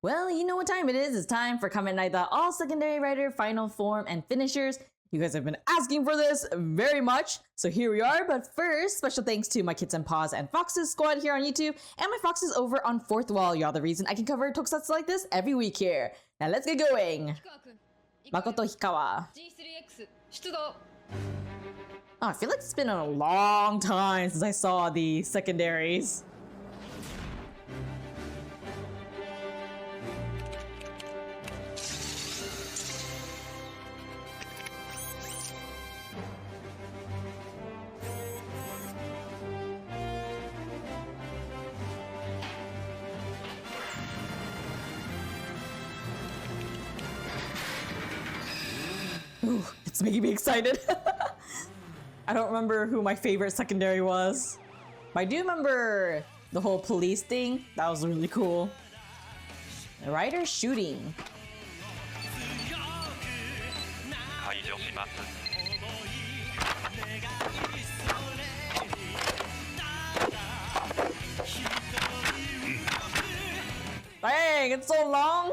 Well, you know what time it is. It's time for Kamen Rider All Secondary Rider Final Form and Finishers. You guys have been asking for this very much, so here we are. But first, special thanks to my Kids and Paws and Foxes squad here on YouTube, and my Foxes over on Fourth Wall. Y'all the reason I can cover tokusatsu like this every week here. Now let's get going. Makoto Hikawa. Oh, I feel like it's been a long time since I saw the secondaries. Ooh, it's making me excited. I don't remember who my favorite secondary was, but I do remember the whole police thing. That was really cool. The rider shooting. Dang, it's so long.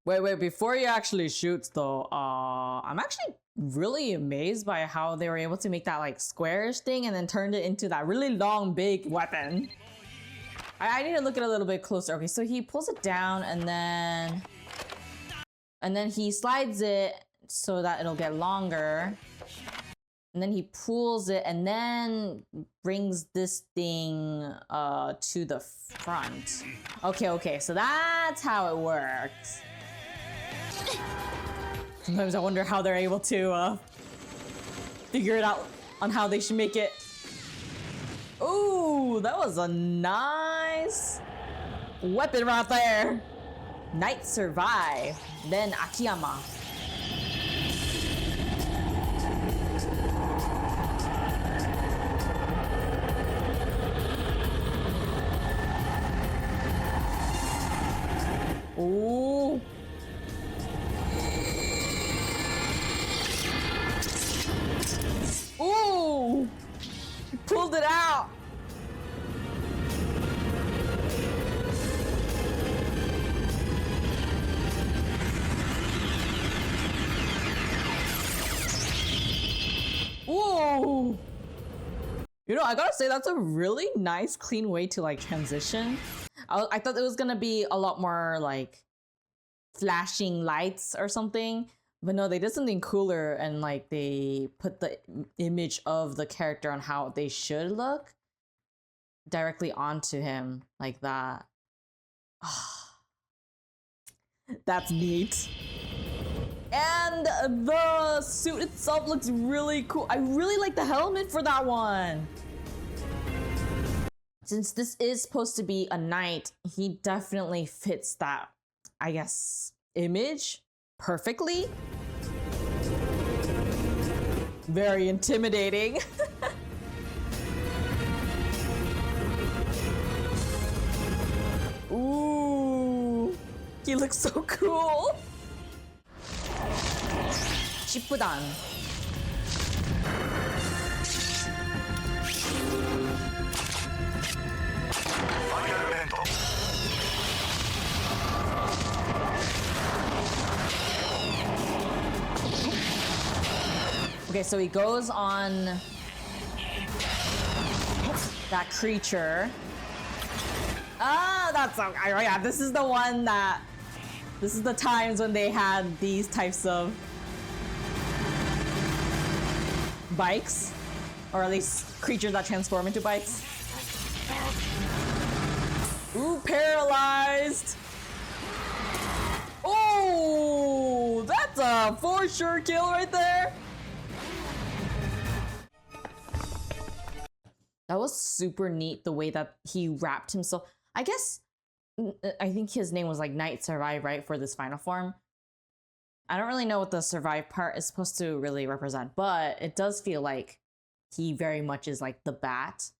Wait, before he actually shoots though, I'm actually really amazed by how they were able to make that like squarish thing and then turned it into that really long, big weapon. I need to look at it a little bit closer. Okay, so he pulls it down and then he slides it so that it'll get longer. And then he pulls it and then brings this thing to the front. Okay, so that's how it works. Sometimes I wonder how they're able to figure it out on how they should make it. Ooh, that was a nice weapon right there. Knight survive, then Akiyama. Ooh. Ooh! He pulled it out! Ooh! You know, I gotta say, that's a really nice, clean way to like transition. I thought it was gonna be a lot more like flashing lights or something. But no, they did something cooler and like they put the image of the character on how they should look directly onto him like that. That's neat. And the suit itself looks really cool. I really like the helmet for that one. Since this is supposed to be a knight, he definitely fits that, I guess, image perfectly. Very intimidating. Ooh, he looks so cool. Shippudan. Okay, so he goes on that creature. Ah, that's okay. Oh yeah, this is the one that, this is the times when they had these types of bikes, or at least creatures that transform into bikes. Ooh, paralyzed. Oh, that's a for sure kill right there. That was super neat, the way that he wrapped himself. I guess, I think his name was like Knight Survive, right, for this final form. I don't really know what the survive part is supposed to really represent, but it does feel like he very much is like the bat,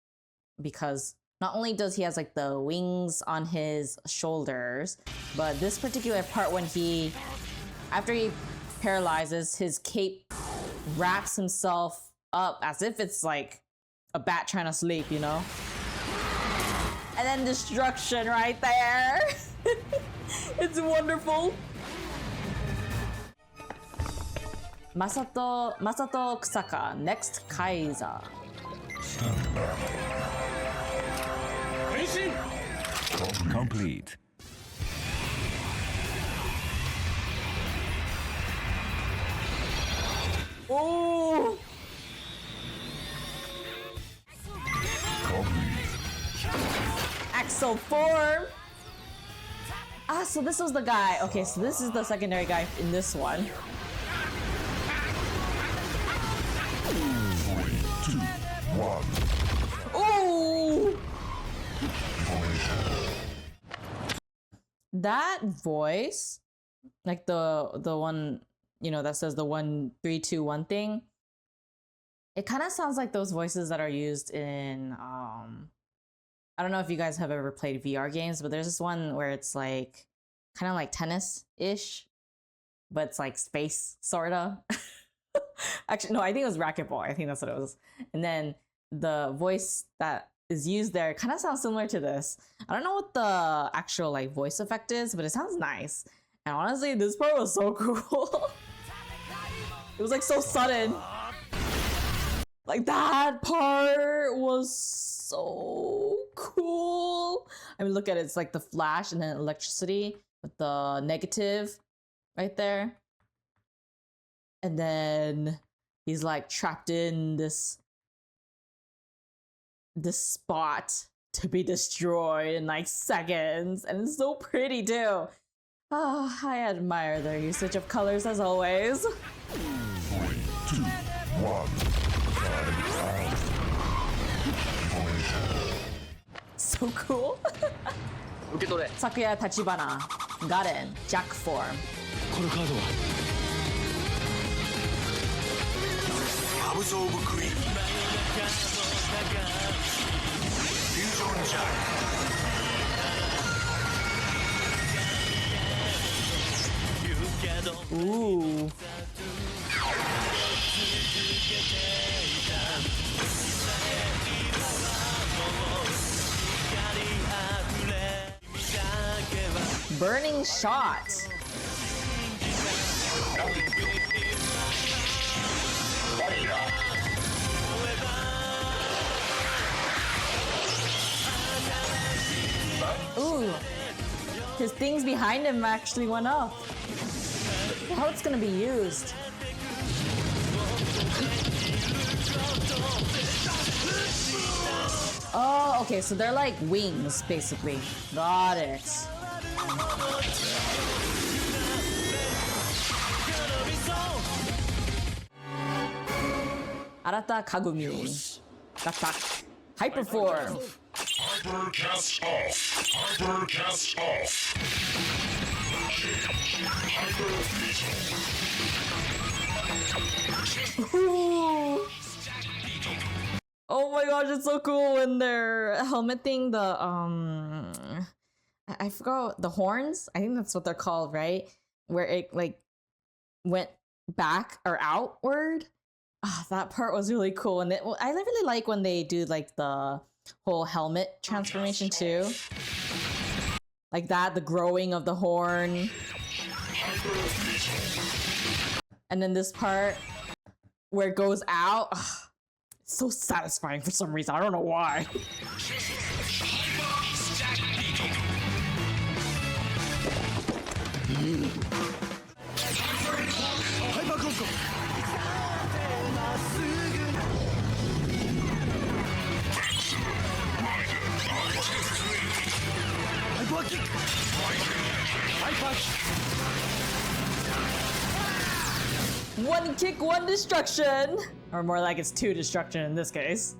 because not only does he has like the wings on his shoulders, but this particular part when he, after he paralyzes, his cape wraps himself up as if it's like a bat trying to sleep, you know? And then destruction right there. It's wonderful. Masato Kusaka, next Kaiser. Complete. Oh! Axel form. Ah, so this was the guy. Okay, so this is the secondary guy in this one. 3, 2, 1. Oh! That voice, like the one, you know, that says the 1 3 2 1 thing. It kind of sounds like those voices that are used in I don't know if you guys have ever played VR games, but there's this one where it's like kind of like tennis-ish, but it's like space sorta. Actually, no, I think it was racquetball. I think that's what it was. And then the voice that is used there kind of sounds similar to this. I don't know what the actual like voice effect is, but it sounds nice. And honestly, this part was so cool. It was like so sudden. Like that part was so cool. I mean, look at it. It's like the flash and then electricity with the negative right there. And then he's like trapped in this spot to be destroyed in like seconds. And it's so pretty too. Oh, I admire their usage of colors as always. 3, 2, 1. So cool. Sakuya Tachibana, Garen, Jack form. このカードはアブゾーブクイーンフュージョンジャイ Ooh. Burning shot. Ooh. His things behind him actually went up. How it's gonna be used? Oh, okay, so they're like wings, basically. Got it. Arata Kagumi. Attack. Hyperform. Hypercast off. Hypercast off. Ooh. Oh my gosh, it's so cool when they're helmeting the I forgot the horns. I think that's what they're called, right? Where it like went back or outward. Ah, that part was really cool, and I really like when they do like the whole helmet transformation too, like that, the growing of the horn, and then this part where it goes out. Ah, it's so satisfying for some reason. I don't know why. One kick, one destruction. Or more like it's 2 destruction in this case.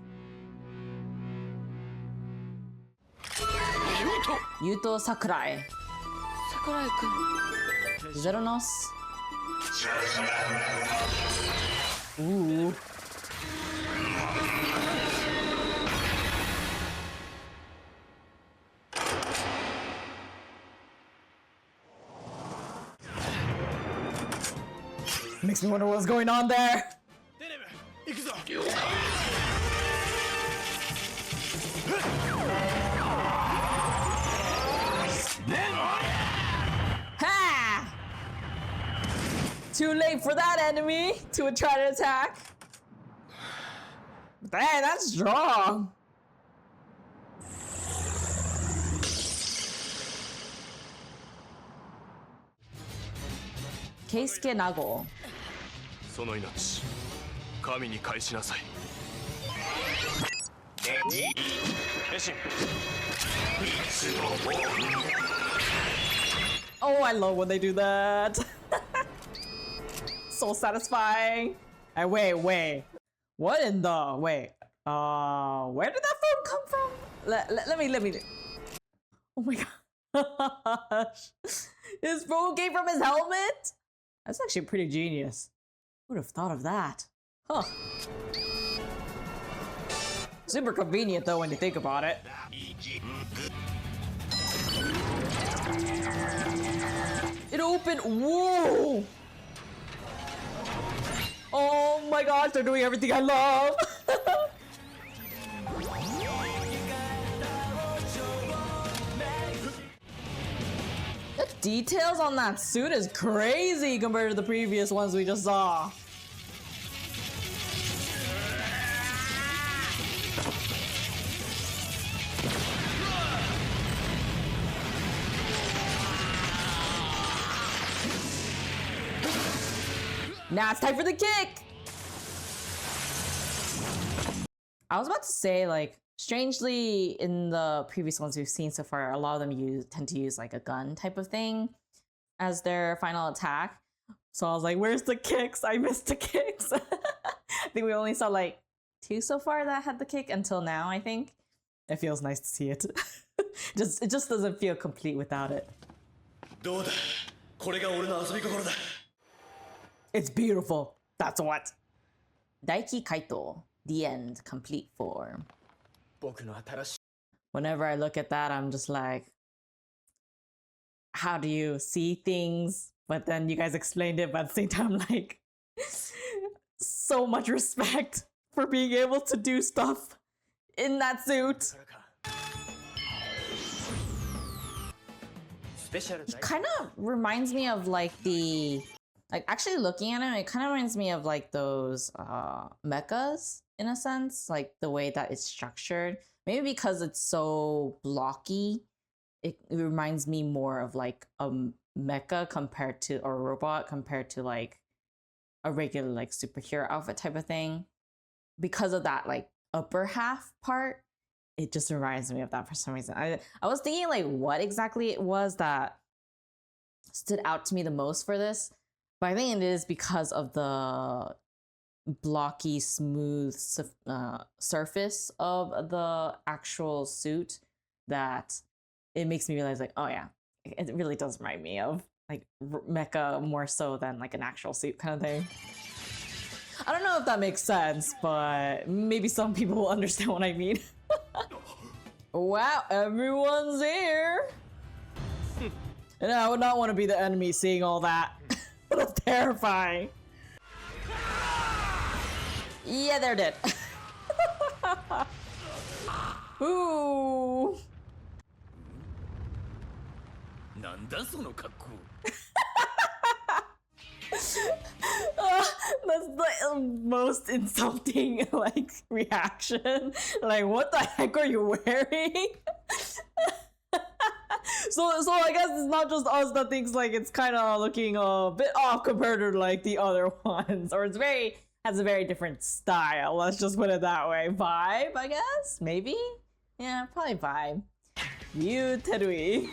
Yuto Sakurai. Zeronos. Ooh. Makes me wonder what's going on there. Too late for that enemy to try to attack. Dang, that's strong. Keisuke Nago. その命神に返しなさい。レシン Oh, I love when they do that. So satisfying. Hey, wait. What in the wait? Where did that phone come from? Let me. Oh my gosh. His phone came from his helmet? That's actually pretty genius. Who would have thought of that? Huh. Super convenient though when you think about it. It opened. Whoa! Oh my gosh, they're doing everything I love. The details on that suit is crazy compared to the previous ones we just saw. Now it's time for the kick! I was about to say, like, strangely, in the previous ones we've seen so far, a lot of them tend to use like a gun type of thing as their final attack. So I was like, where's the kicks? I missed the kicks. I think we only saw like 2 so far that had the kick until now, I think. It feels nice to see it. It just doesn't feel complete without it. It's beautiful. That's what. Daiki Kaito, the end, complete form. Whenever I look at that, I'm just like, how do you see things? But then you guys explained it, but at the same time, like, so much respect for being able to do stuff in that suit. It kind of reminds me of like actually looking at it kind of reminds me of like those mechas in a sense, like the way that it's structured. Maybe because it's so blocky, it reminds me more of like a mecha compared to, or a robot compared to like a regular like superhero outfit type of thing. Because of that like upper half part, it just reminds me of that for some reason. I was thinking like what exactly it was that stood out to me the most for this, but I think it is because of the blocky, smooth surface of the actual suit that it makes me realize like, oh yeah, it really does remind me of like mecha more so than like an actual suit kind of thing. I don't know if that makes sense, but maybe some people will understand what I mean. Wow, everyone's here. And I would not want to be the enemy seeing all that. That's terrifying. Yeah, they're dead. Ooh. That's the most insulting like reaction. Like, what the heck are you wearing? So I guess it's not just us that thinks like it's kind of looking a bit off compared to like the other ones, or has a very different style. Let's just put it that way. Vibe, I guess, maybe. Yeah, probably vibe. You Terui.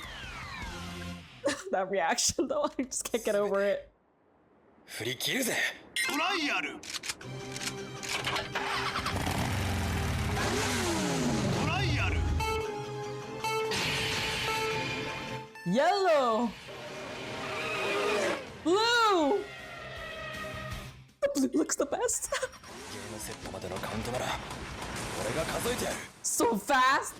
That reaction though, I just can't get over it. Yellow! Blue! The blue looks the best. So fast!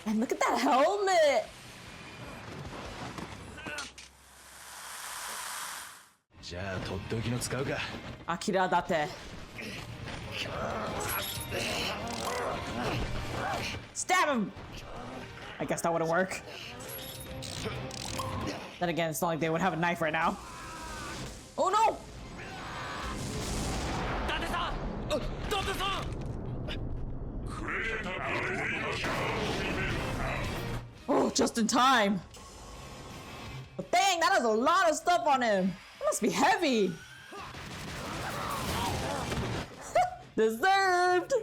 And look at that helmet! Akira date. Stab him! I guess that wouldn't work. Then again, it's not like they would have a knife right now. Oh no! Oh, just in time. But dang, that has a lot of stuff on him. It must be heavy. Deserved.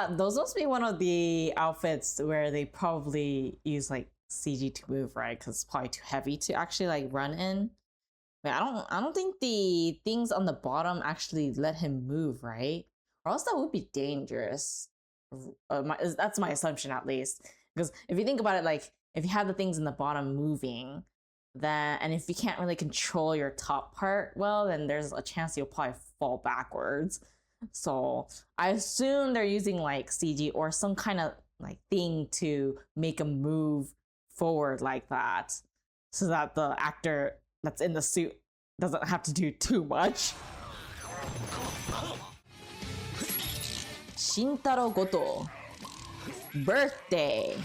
Those must be one of the outfits where they probably use like CG to move, right? Because it's probably too heavy to actually like run in. But I don't think the things on the bottom actually let him move, right? Or else that would be dangerous. That's my assumption, at least. Because if you think about it, like if you have the things in the bottom moving, then and if you can't really control your top part well, then there's a chance you'll probably fall backwards. So I assume they're using like CG or some kind of like thing to make them move forward like that, so that the actor that's in the suit doesn't have to do too much. Shintaro Goto, birthday.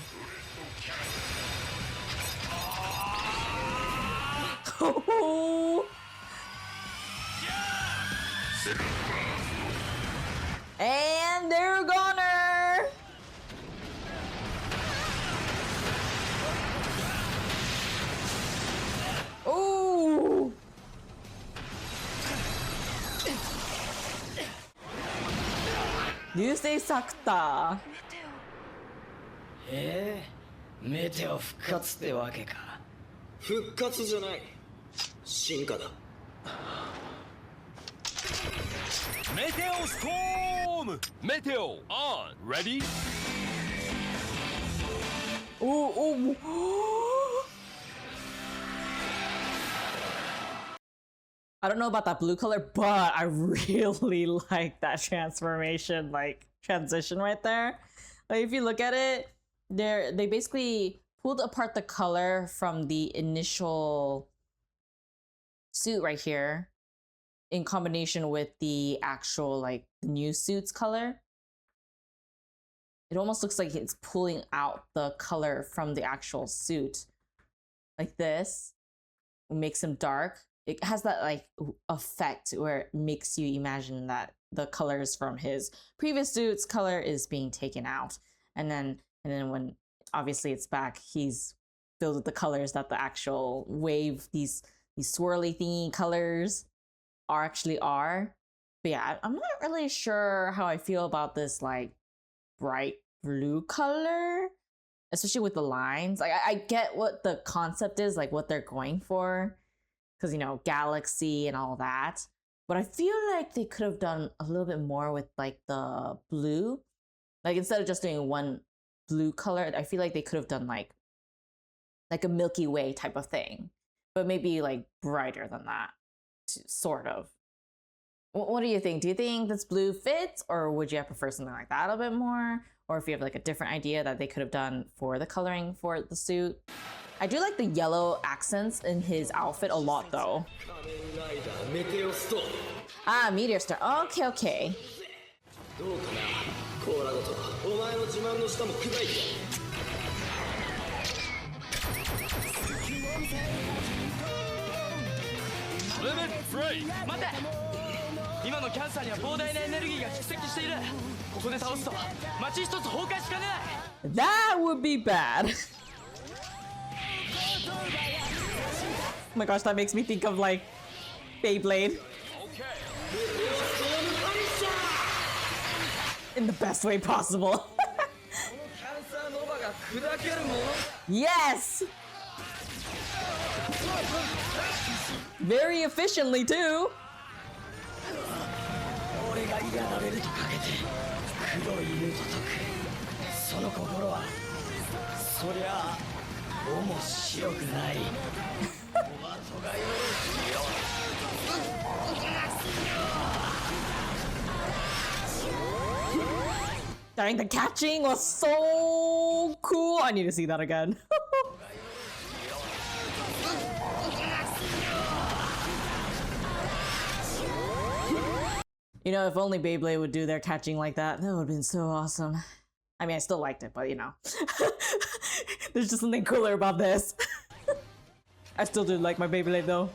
And they're goner. Ooh. Yusei Sakta. メテオ復活ってわけか。復活じゃない。進化だ。Meteor Storm! Meteor on! Ready? Ooh. I don't know about that blue color, but I really like that transformation, like transition right there. Like if you look at it, they basically pulled apart the color from the initial suit right here in combination with the actual like new suit's color. It almost looks like it's pulling out the color from the actual suit. Like this. It makes him dark. It has that like effect where it makes you imagine that the colors from his previous suit's color is being taken out. And then when obviously it's back, he's filled with the colors that the actual wave, these swirly thingy colors are. But yeah, I'm not really sure how I feel about this like bright blue color, especially with the lines. Like I get what the concept is, like what they're going for, because you know, galaxy and all that. But I feel like they could have done a little bit more with like the blue. Like instead of just doing one blue color, I feel like they could have done like a Milky Way type of thing, but maybe like brighter than that, sort of. What do you think? Do you think this blue fits, or would you prefer something like that a bit more? Or if you have like a different idea that they could have done for the coloring for the suit? I do like the yellow accents in his outfit a lot though. Ah, Meteor Star. Okay. Limit free! 待て！今のキャンサーには膨大なエネルギーが蓄積している。ここで倒すと街一つ崩壊しかねない。That would be bad. Oh my gosh, that makes me think of like Beyblade. In the best way possible. Yes! Very efficiently too. Dang, the catching was so cool. I need to see that again. You know, if only Beyblade would do their catching like that, that would have been so awesome. I mean, I still liked it, but you know. There's just something cooler about this. I still do like my Beyblade though.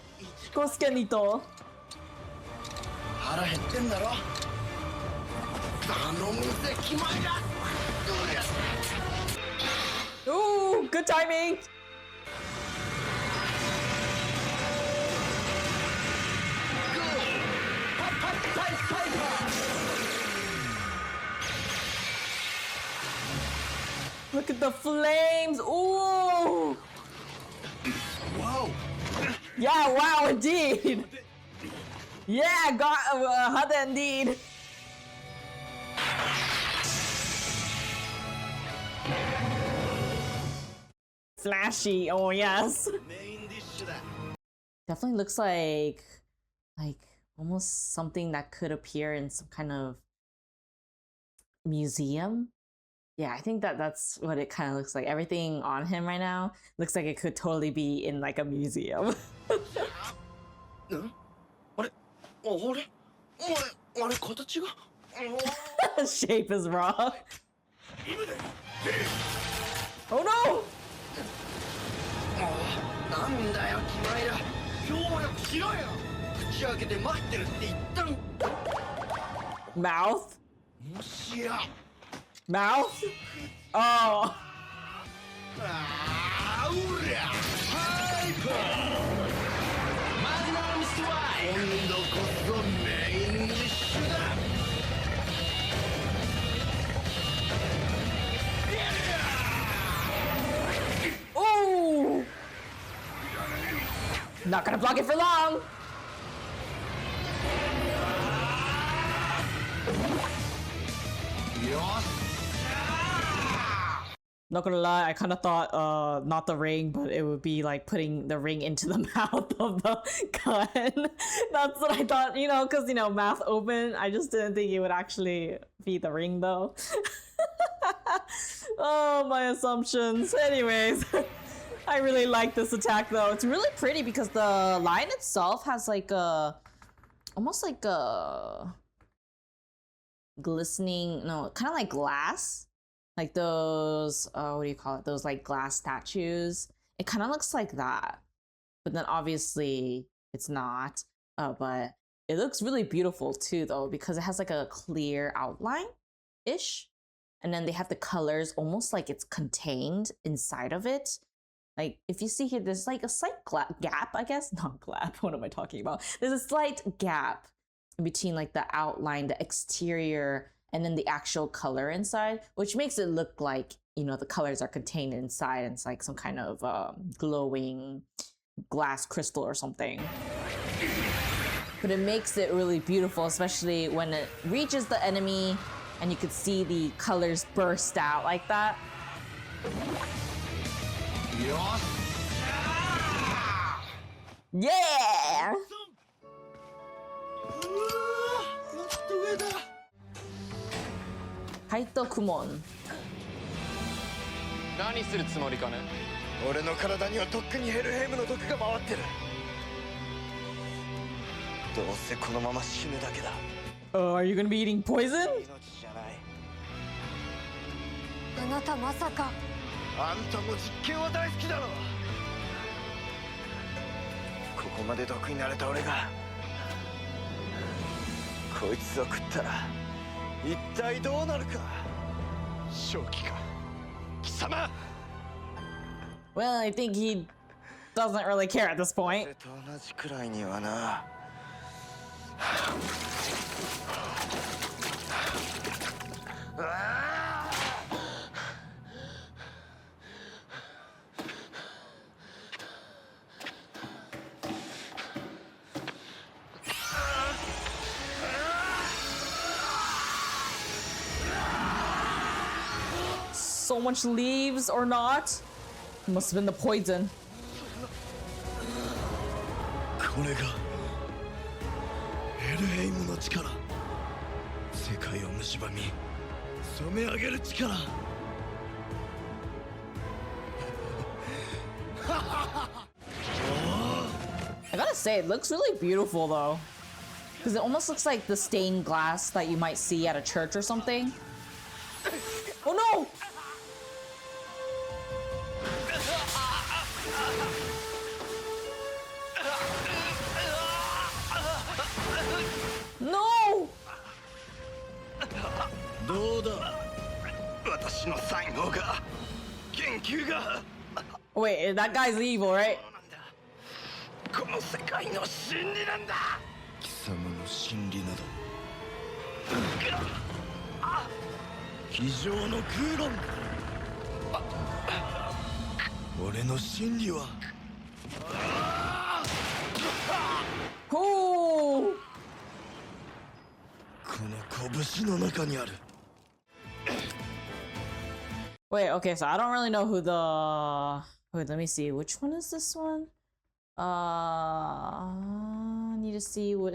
Kosuke Nito. 腹減ってんだろ頼むぜキマイが Ooh, good timing! Look at the flames! Ooh! Wow! Yeah, wow, indeed! Yeah, got Hada indeed! Flashy, oh yes! メインディッシュだ Definitely looks like almost something that could appear in some kind of museum. Yeah, I think that's what it kind of looks like. Everything on him right now looks like it could totally be in like a museum. あれ形が Shape is wrong. Oh no! なんだよキマイラ協力しろよ口開けて待ってるって言ったん Mouth? もしや Mouth? Oh! あーうりゃハイパーマグナムスワイ今度こそメインディッシュだ Ooh! Not gonna block it for long! Not gonna lie, I kind of thought, not the ring, but it would be like putting the ring into the mouth of the gun. That's what I thought, you know, because, you know, mouth open. I just didn't think it would actually be the ring, though. Oh, my assumptions. Anyways, I really like this attack, though. It's really pretty because the line itself has like a, almost like a glistening, no, kind of like glass. Like those, what do you call it? Those like glass statues. It kind of looks like that. But then obviously it's not. But it looks really beautiful too though, because it has like a clear outline-ish. And then they have the colors almost like it's contained inside of it. Like if you see here, there's like a slight gap, I guess. Not gap, what am I talking about? There's a slight gap in between like the outline, the exterior, and then the actual color inside, which makes it look like, you know, the colors are contained inside and it's like some kind of glowing glass crystal or something. But it makes it really beautiful, especially when it reaches the enemy and you could see the colors burst out like that. Yeah! Kaito Kumon. 何するつもりかね俺の体にはとっくにヘルヘイムの毒が回ってるどうせこのまま死ぬだけだ Oh, are you gonna be eating poison? 命じゃないあなたまさかあんたも実験は大好きだろここまで毒になれた俺がこいつを食ったら一体どうなるか正気か貴様 Well, I think he doesn't really care at this point. 俺と同じくらいにはな So much leaves or not? It must have been the poison. これがヘルヘイムの力世界を蝕み染め上げる力 I gotta say, it looks really beautiful though. Because it almost looks like the stained glass that you might see at a church or something. Oh no! No! どうだ私の才能が研究が Wait, that guy's evil, right? この世界の真理なんだ貴様の真理など机上の空論俺の真理は Oh! この拳の中にある Wait, okay, so I don't really know who the... Wait, let me see. Which one is this one? Need to see what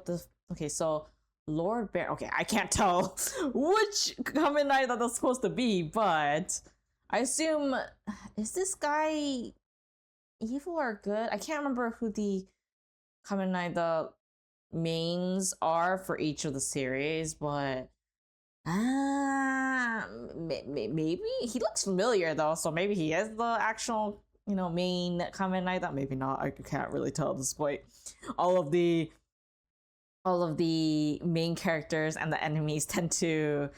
the... Okay, so Lord Bear... Okay, I can't tell which Kamen Rider that's supposed to be, but I assume... Is this guy evil or good? I can't remember who the Kamen Rider mains are for each of the series, but... maybe he looks familiar though, so maybe he is the actual, you know, main Kamen Rider. Maybe not. I can't really tell at this point. All of the main characters and the enemies tend to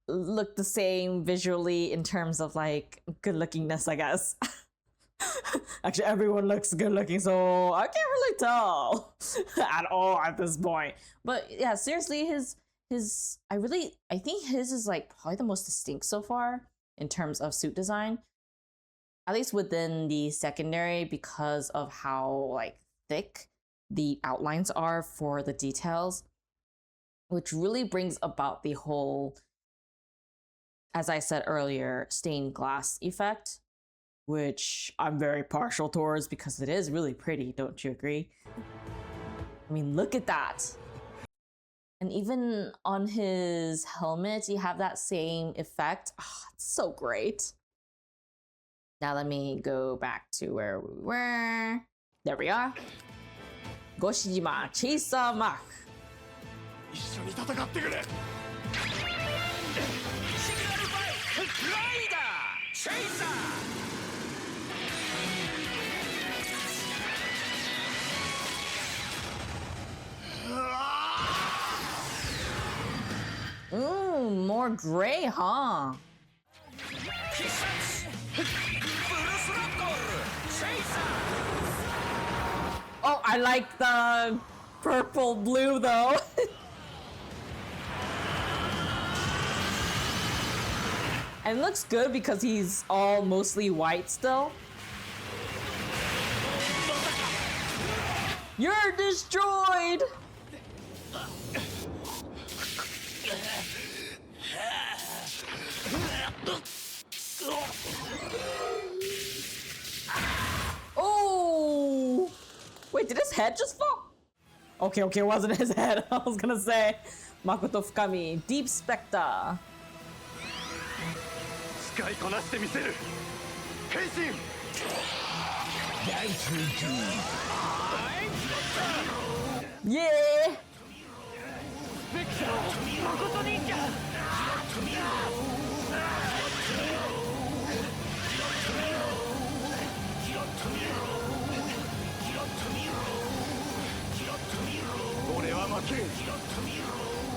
look the same visually in terms of like good lookingness, I guess. Actually, everyone looks good looking, so I can't really tell at all at this point. But yeah, seriously, I think his is like probably the most distinct so far in terms of suit design, at least within the secondary, because of how like thick the outlines are for the details, which really brings about the whole, as I said earlier, stained glass effect, which I'm very partial towards because it is really pretty, don't you agree? I mean, look at that. And even on his helmet, you have that same effect. Oh, it's so great. Now let me go back to where we were. There we are. Goshijima, Chaser Mach. 一緒に戦ってくれ More gray, huh? Oh, I like the purple blue though. And it looks good because he's all mostly white still. You're destroyed! Oh! Wait, did his head just fall? Okay, it wasn't his head. I was gonna say. Makoto Fukami, Deep Specter. 使いこなしてみせる変身 Yeah! スペクター誠忍者 俺は負けん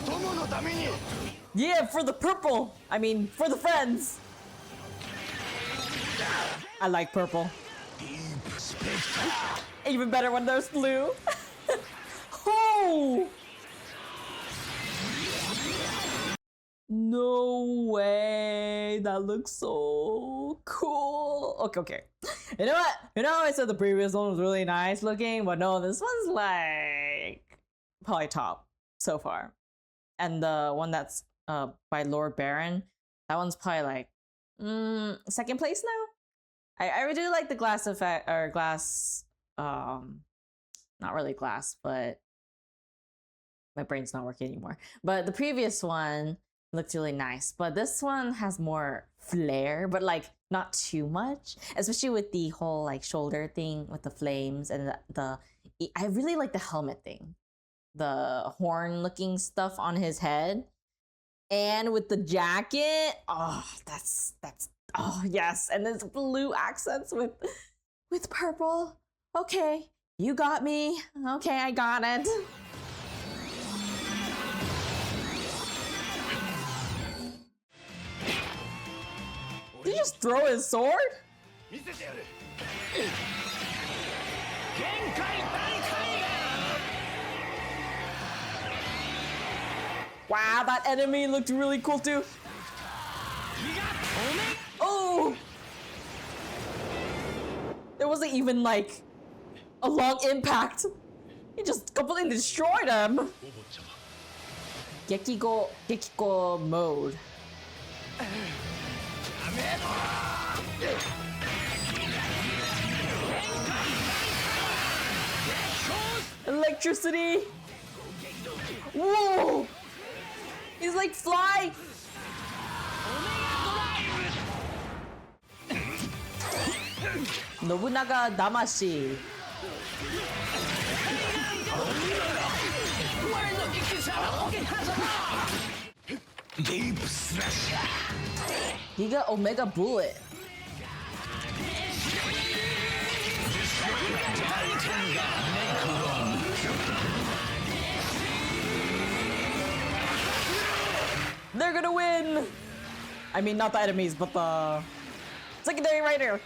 友のために Yeah, for the purple! I mean, for the friends! I like purple. Even better when there's blue. Oh! No way! That looks so cool. Okay. You know what? You know, I said the previous one was really nice looking, but no, this one's like probably top so far. And the one that's by Lord Baron, that one's probably like second place now. I do like the glass effect, or glass, not really glass, but my brain's not working anymore. But the previous one looked really nice, but this one has more flair, but like not too much, especially with the whole like shoulder thing with the flames and the I really like the helmet thing. the horn-looking stuff on his head, and with the jacket. Oh, that's oh yes, and there's blue accents with purple. Okay, you got me. Okay, I got it. Did he just throw his sword? Wow, that enemy looked really cool too. Oh! There wasn't even like a long impact. He just completely destroyed him. Gekiko mode. Electricity. Whoa! He's like fly. Nobunaga Damashi. Deep Slasher. Giga Omega Bullet. They're gonna win! I mean, not the enemies, but the secondary writer.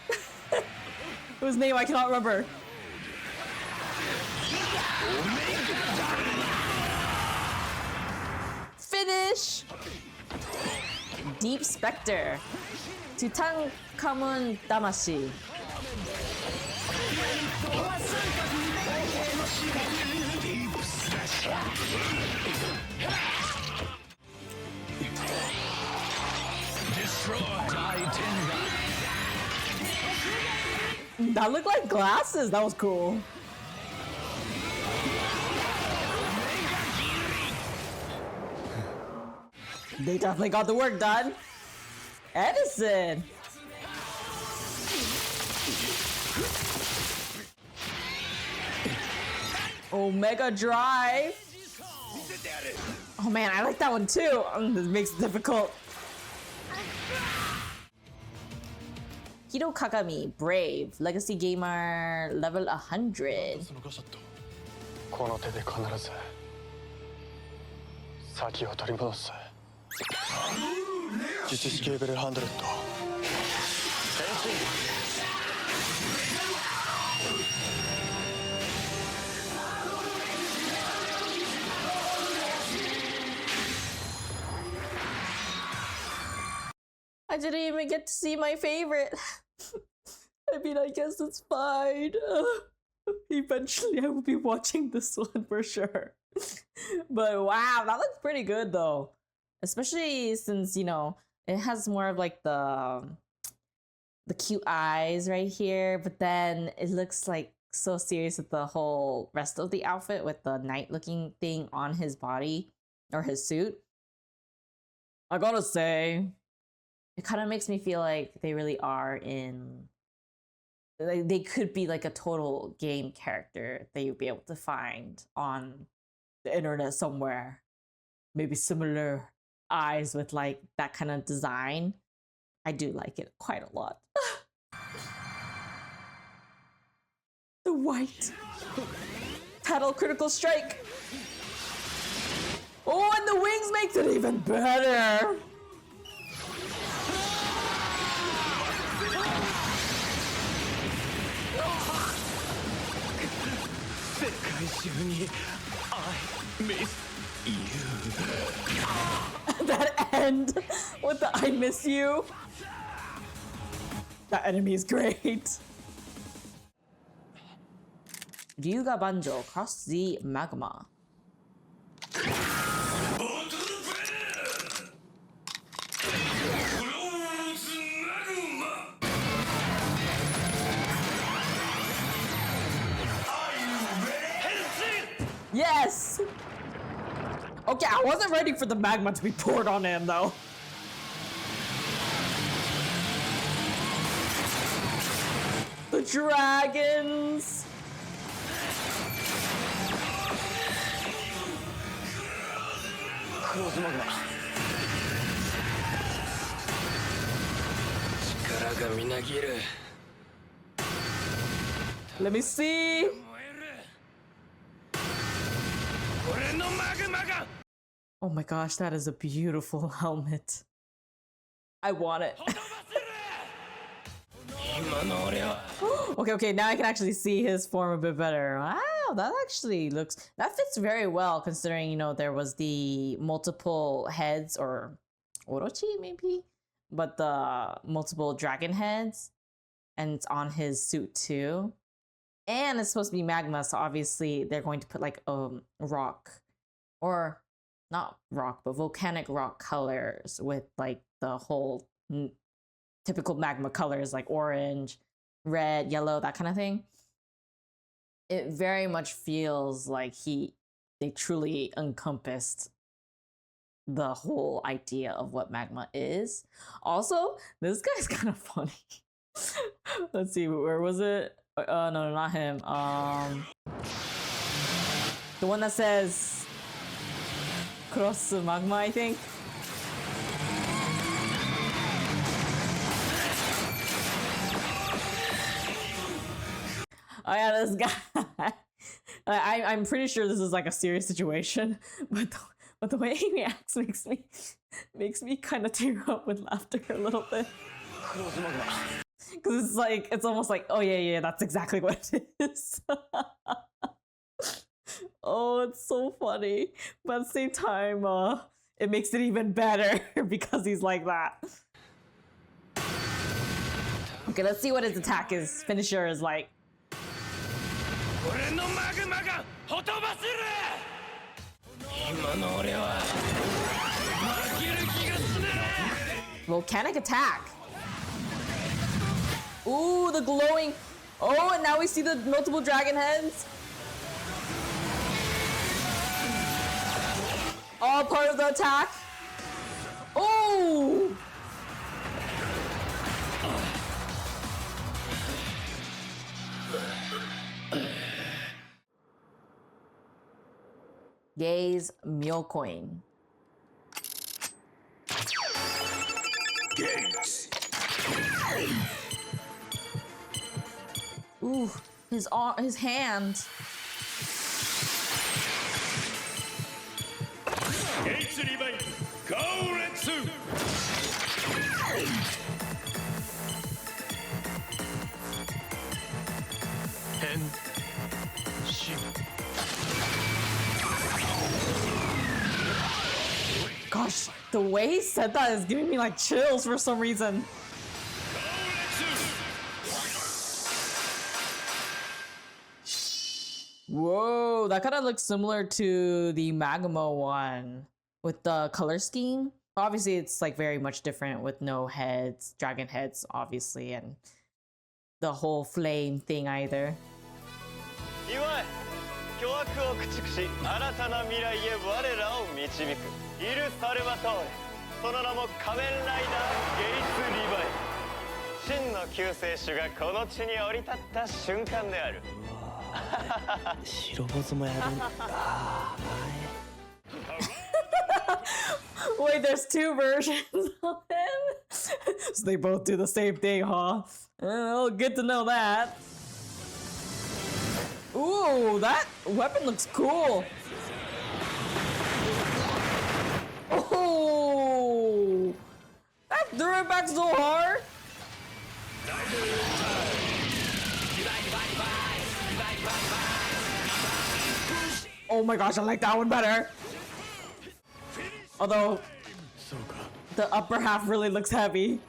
Whose name I cannot remember. Finish! Deep Specter. Tutankhamun Damashi. Deep Slasher. Destroy Titan. That looked like glasses. That was cool. They definitely got the work done. Edison. Omega Drive. Oh man, I like that one too. This makes it difficult. Hiro Kagami, Brave, Legacy Gamer, level 100. この手で必ず先を取り戻す。術式レベル100。変身。I didn't even get to see my favorite. I mean, I guess it's fine. Eventually, I will be watching this one for sure. But wow, that looks pretty good though. Especially since, you know, it has more of like the cute eyes right here, but then it looks like so serious with the whole rest of the outfit with the knight looking thing on his body or his suit. I gotta say, it kind of makes me feel like they really are in, like, they could be like a total game character that you'd be able to find on the internet somewhere. Maybe similar eyes with like that kind of design. I do like it quite a lot. The white paddle critical strike. Oh, and the wings makes it even better. That end with the I miss you. That enemy is great. Ryuga Banjo, cross the Magma. Yes! Okay, I wasn't ready for the magma to be poured on him though. The dragons! 力がみなぎる Let me see. 俺のマグマが Oh my gosh, that is a beautiful helmet. I want it. 今の俺は Okay, now I can actually see his form a bit better. Wow, that actually that fits very well considering, you know, there was the multiple heads or Orochi maybe, but the multiple dragon heads, and it's on his suit too. And it's supposed to be magma, so obviously they're going to put like rock, or not rock, but volcanic rock colors with like the whole typical magma colors like orange, red, yellow, that kind of thing. It very much feels like they truly encompassed the whole idea of what magma is. Also, this guy's kind of funny. Let's see, where was it? No, not him. The one that says cross magma, I think. Oh yeah, this guy. I'm pretty sure this is like a serious situation, but the way he reacts makes me kind of tear up with laughter a little bit. Because it's almost like, oh yeah, that's exactly what it is. Oh, it's so funny, but at the same time, it makes it even better because he's like that. Okay, let's see what his attack is. Finisher is like. 俺のマグマがほとばしる今の俺は負ける気がしねえ Volcanic attack. Ooh, the glowing. Oh, and now we see the multiple dragon heads. All part of the attack. Oh! Geiz Myocoin. Geiz. Ooh, his hand. Geiz Revive Goretsu Gosh, the way he said that is giving me like chills for some reason. Whoa, that kind of looks similar to the Magma one with the color scheme. Obviously, it's like very much different with no heads, dragon heads, obviously, and the whole flame thing either. 祝い巨悪を駆逐し新たな未来へ我らを導くイル・サルバトーレその名も仮面ライダーゲイツ・リヴァイ真の救世主がこの地に降り立った瞬間である白ボスもやるWait, there's two versions of him? So they both do the same thing, huh? Oh, good to know that. Ooh, that weapon looks cool. Oh, that threw it back so hard. Oh my gosh, I like that one better. Although, the upper half really looks heavy.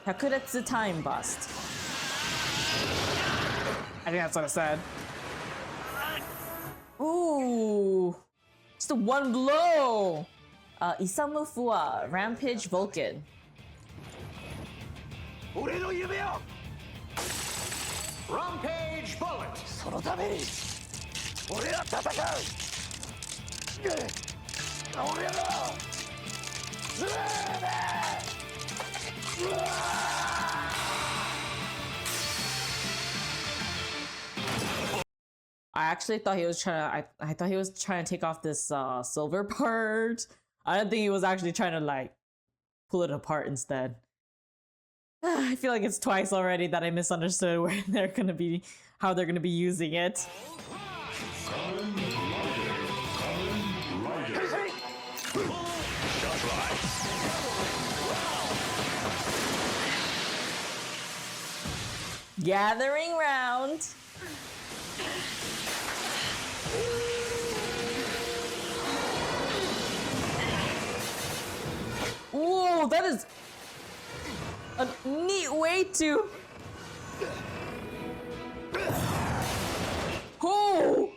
Hakuretsu Time Bust. I think that's what it said. Ooh, just a one blow. Isamu Fua, Rampage Vulcan. 俺の夢を Rampage Bullet そのために俺は戦う俺の I actually thought he was trying to. I thought he was trying to take off this silver part I didn't think he was actually trying to like pull it apart instead. I feel like it's twice already that I misunderstood where they're gonna be, how they're gonna be using it. Gathering round. Whoa, that is a neat way to. Oh!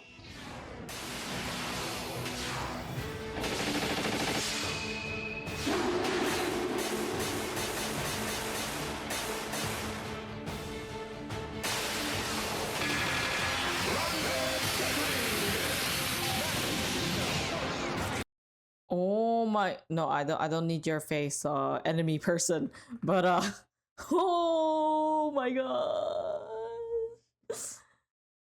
Oh my, no, I don't need your face, enemy person. But oh my god.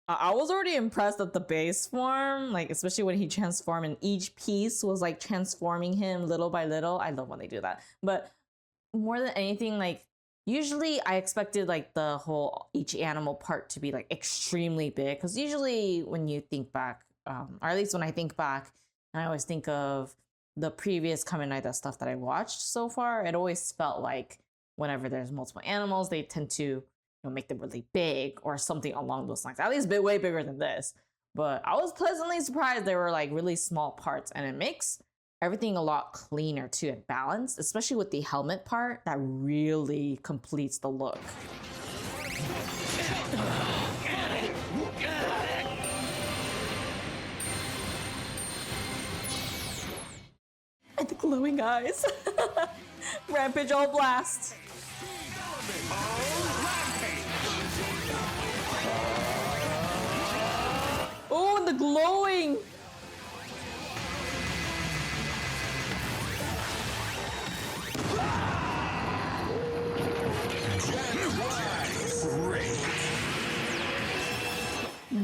I was already impressed at the base form, like especially when he transformed and each piece was like transforming him little by little. I love when they do that. But more than anything, like usually I expected like the whole each animal part to be like extremely big, because usually when you think back, or at least when I think back, and I always think of the previous Kamen Rider stuff that I watched so far, it always felt like whenever there's multiple animals, they tend to make them really big or something along those lines. At least way bigger than this. But I was pleasantly surprised they were like really small parts, and it makes everything a lot cleaner too and balanced, especially with the helmet part. That really completes the look. And the glowing eyes. Rampage all blast. Oh, and the glowing.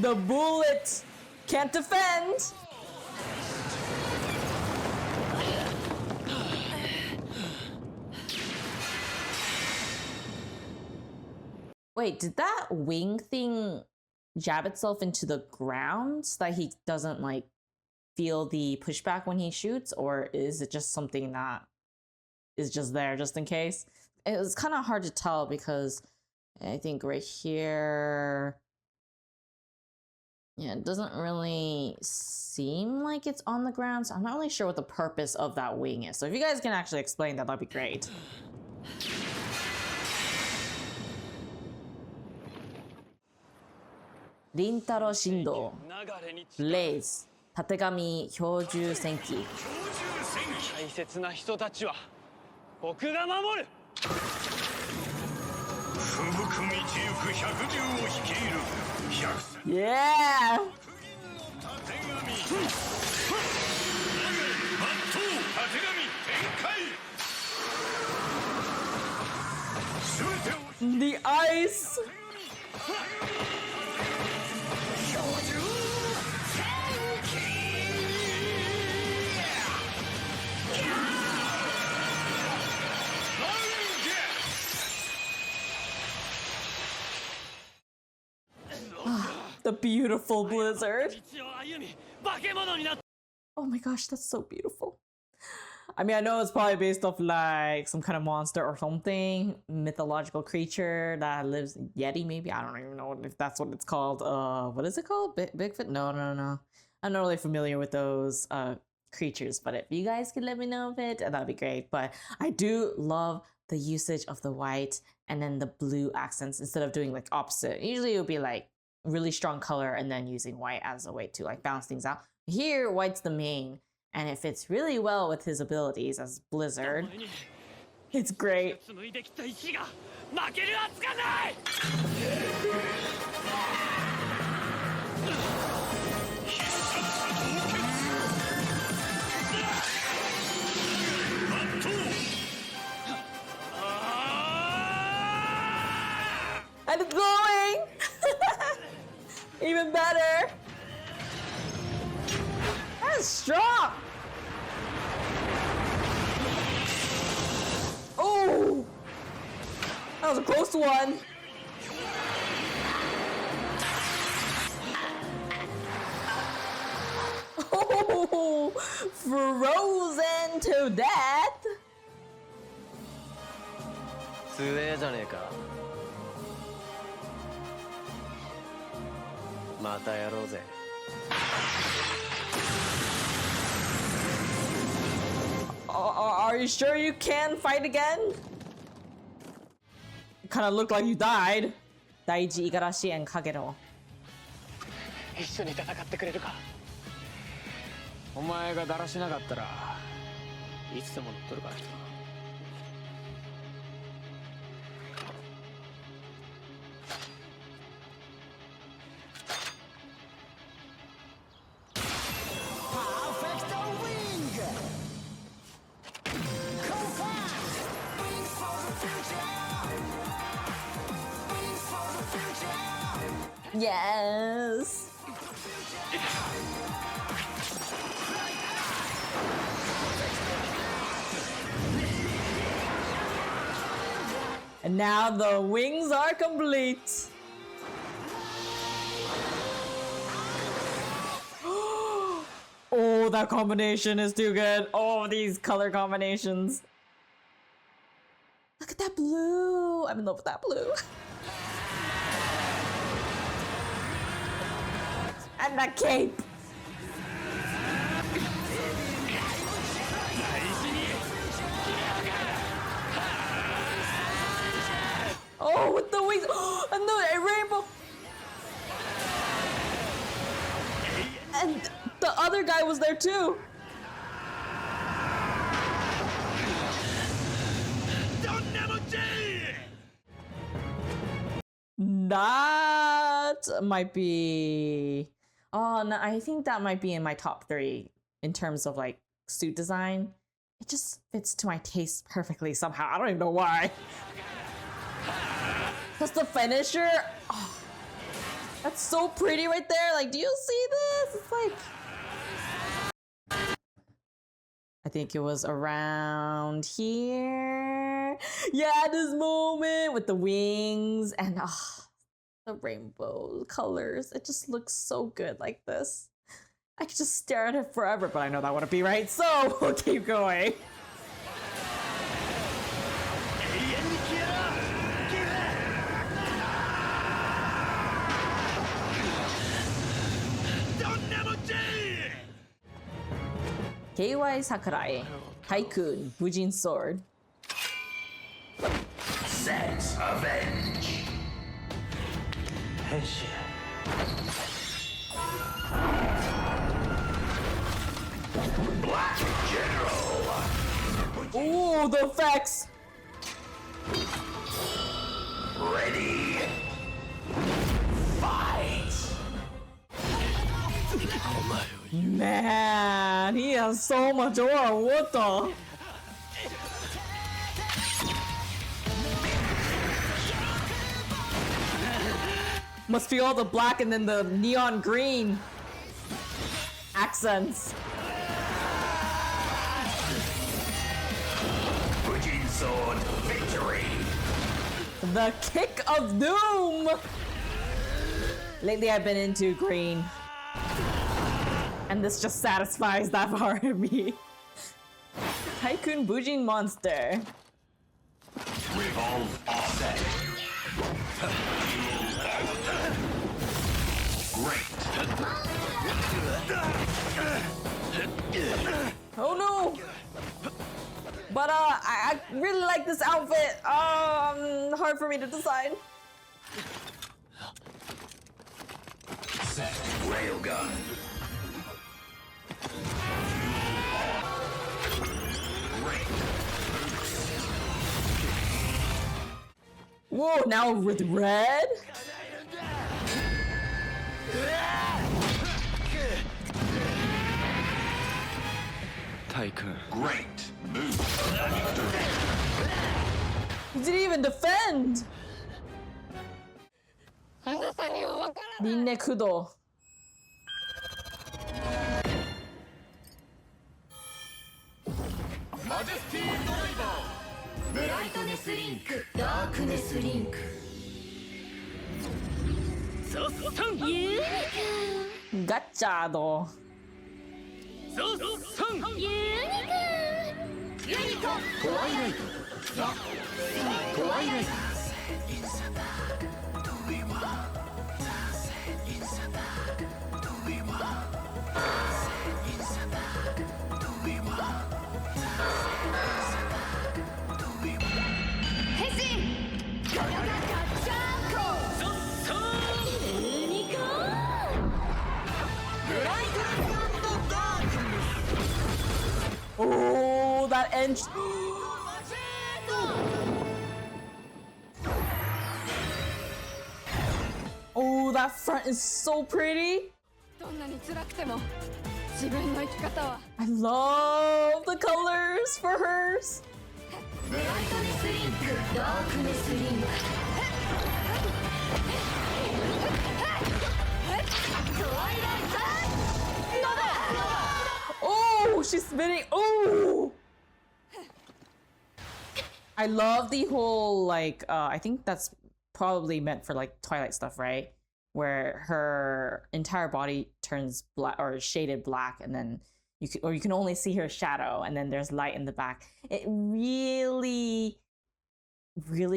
The bullet can't defend. Wait, did that wing thing jab itself into the ground so that he doesn't like feel the pushback when he shoots, or is it just something that is just there just in case? It was kind of hard to tell because I think right here, yeah, it doesn't really seem like it's on the ground, so I'm not really sure what the purpose of that wing is. So if you guys can actually explain that, that'd be great. Rintaro Shindo, Blaze, たてがみ標準戦記。大切な人たちは僕が守る。吹雪道行く百獣を率いる百戦 Yeah! たてがみ抜刀たてがみ展開全てを The ice! The beautiful blizzard. Oh my gosh, that's so beautiful. I mean, I know it's probably based off like some kind of monster or something, mythological creature that lives in Yeti, maybe. I don't even know if that's what it's called. What is it called? Bigfoot? No. I'm not really familiar with those creatures, but if you guys could let me know of it, that'd be great. But I do love the usage of the white and then the blue accents instead of doing like opposite. Usually it would be like really strong color and then using white as a way to like balance things out. Here, white's the main, and it fits really well with his abilities as Blizzard. It's great. And it's glowing! Even better! That is strong! Oh! That was a close one. Oh, frozen to death. 強えじゃねえか。またやろうぜ。Are you sure you can fight again? It kind of looked like you died. Daiji, Igarashi, and Kagero. 一緒に戦ってくれるか。お前がだらしなかったらいつでも乗っとるからな。Yes. And now the wings are complete. Oh, that combination is too good. Oh, these color combinations. Look at that blue. I'm in love with that blue. And that cape. Oh, with the wings. And the rainbow. And the other guy was there too. That might be... Oh, no, I think that might be in my top 3 in terms of like suit design. It just fits to my taste perfectly somehow. I don't even know why. Plus the finisher, oh, that's so pretty right there. Like, do you see this? It's like... I think it was around here. Yeah, this moment with the wings and the rainbow colors. It just looks so good like this. I could just stare at it forever, but I know that wouldn't be right, so we'll keep going. KY Sakurai, Tycoon, Bujin sword. Set avenge. Black General. Ooh, the effects! Ready. Fight. Man, he has so much aura. What the? Must be all the black and then the neon green accents. Bujin sword victory. The kick of doom. Lately I've been into green. And this just satisfies that part of me. Tycoon Bujin monster. Revolve offset. Great. Oh no! But I really like this outfit. Hard for me to decide. Set railgun. Whoa, now with red? Tycoon. Great move. He didn't even defend! Rinne Kudo. Gotcha, though. Oh, that end. Oh, that front is so pretty. I love the colors for hers. Oh, she's spinning. Oh, I love the whole like. I think that's probably meant for like Twilight stuff, right? Where her entire body turns black or shaded black, and then you can only see her shadow, and then there's light in the back. It really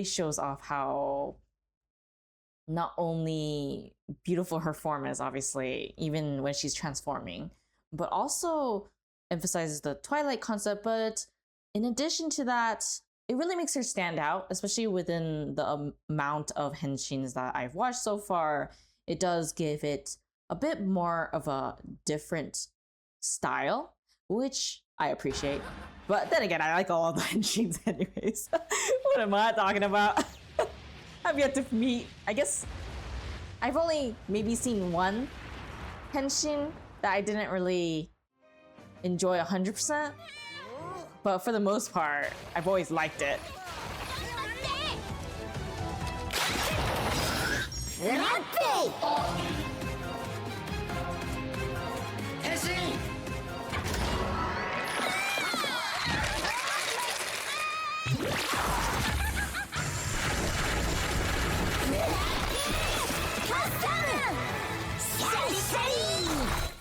shows off how not only beautiful her form is, obviously, even when she's transforming, but also emphasizes the Twilight concept. But in addition to that, it really makes her stand out, especially within the amount of henshins that I've watched so far. It does give it a bit more of a different style, which I appreciate. But then again, I like all of the henshins anyways. What am I talking about? I've yet to meet, I guess, I've only maybe seen one henshin that I didn't really enjoy 100%. But for the most part, I've always liked it.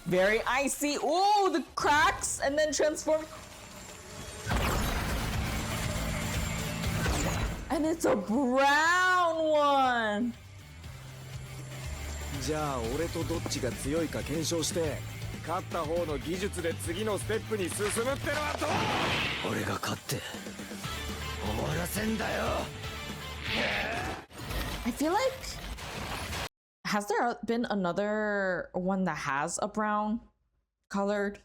Very icy. Oh, the cracks and then transform. And it's a brown one. じゃあ俺とどっちが強いか検証して勝った方の技術で次のステップに進むってのはどう？俺が勝って終わらせんだよ。I feel like, has there been another one that has a brown colored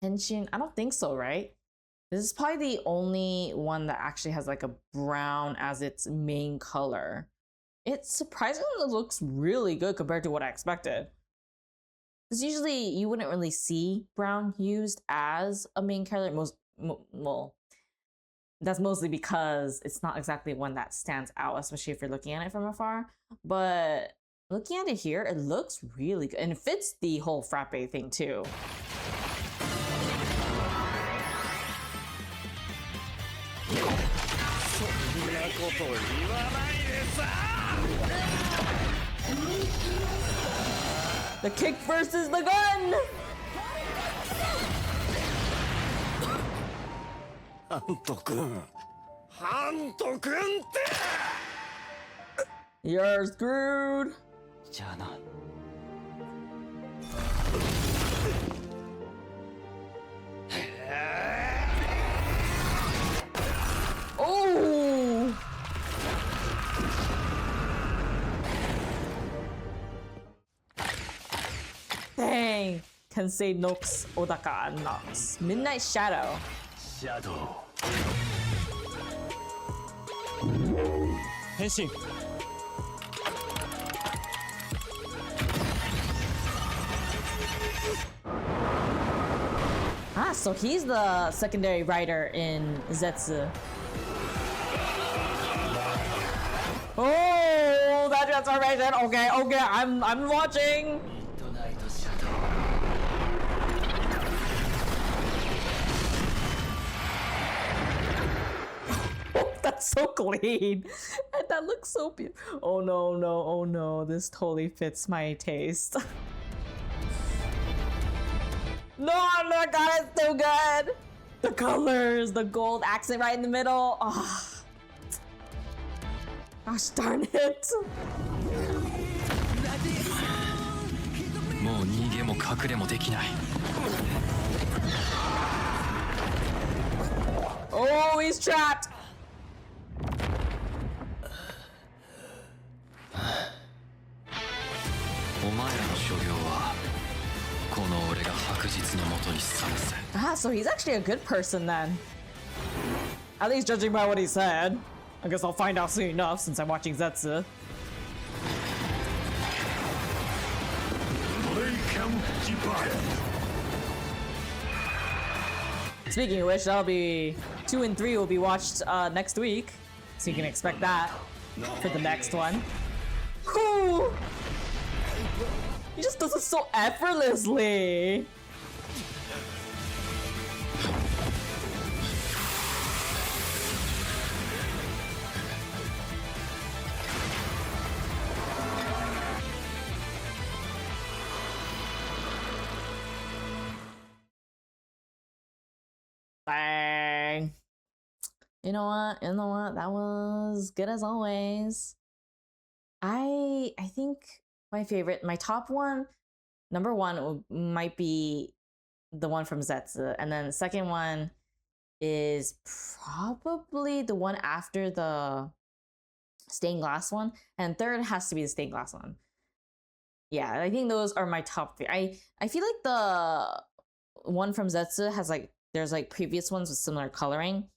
henshin? I don't think so, right? This is probably the only one that actually has like a brown as its main color. It surprisingly looks really good compared to what I expected. Because usually you wouldn't really see brown used as a main color. Well, that's mostly because it's not exactly one that stands out, especially if you're looking at it from afar. But looking at it here, it looks really good. And it fits the whole frappe thing too. The kick versus the gun! You're screwed! Oh! Dang! Tensei Nox Odaka Nox. Midnight Shadow. Henshin. Ah, so he's the secondary writer in Zetsu. Oh, that transformation. Okay, I'm watching. That's so clean. And that looks so beautiful. Oh no, no, oh no. This totally fits my taste. No, my god, it's so good. The colors, the gold accent right in the middle. Oh. Gosh darn it. もう逃げも隠れもできない Oh, he's trapped. お前らの所業はこの俺が白日のもとにさらせ Ah, so he's actually a good person then. At least judging by what he said. I guess I'll find out soon enough since I'm watching Zetsu. Speaking of which, that'll be 2 and 3 will be watched next week, so you can expect that for the next one. Whew. He just does it so effortlessly. Bang. You know what? That was good as always. I think my favorite, my top one, number one might be the one from Zetsu, and then the second one is probably the one after the stained glass one, and third has to be the stained glass one. Yeah, I think those are my top three. I feel like the one from Zetsu has like, there's like previous ones with similar coloring,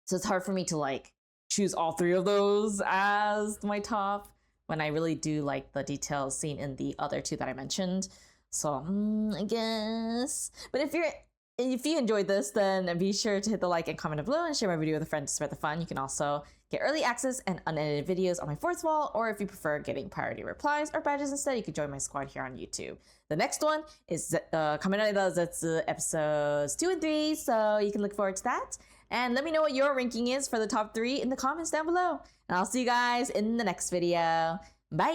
so it's hard for me to like choose all three of those as my top when I really do like the details seen in the other two that I mentioned. So I guess. But if you enjoyed this, then be sure to hit the like and comment below and share my video with a friend to spread the fun. You can also get early access and unedited videos on my fourth wall, or if you prefer getting priority replies or badges instead, you can join my squad here on YouTube. The next one is Kamen Zetsu episodes 2 and 3, so you can look forward to that. And let me know what your ranking is for the top 3 in the comments down below. And I'll see you guys in the next video. Bye!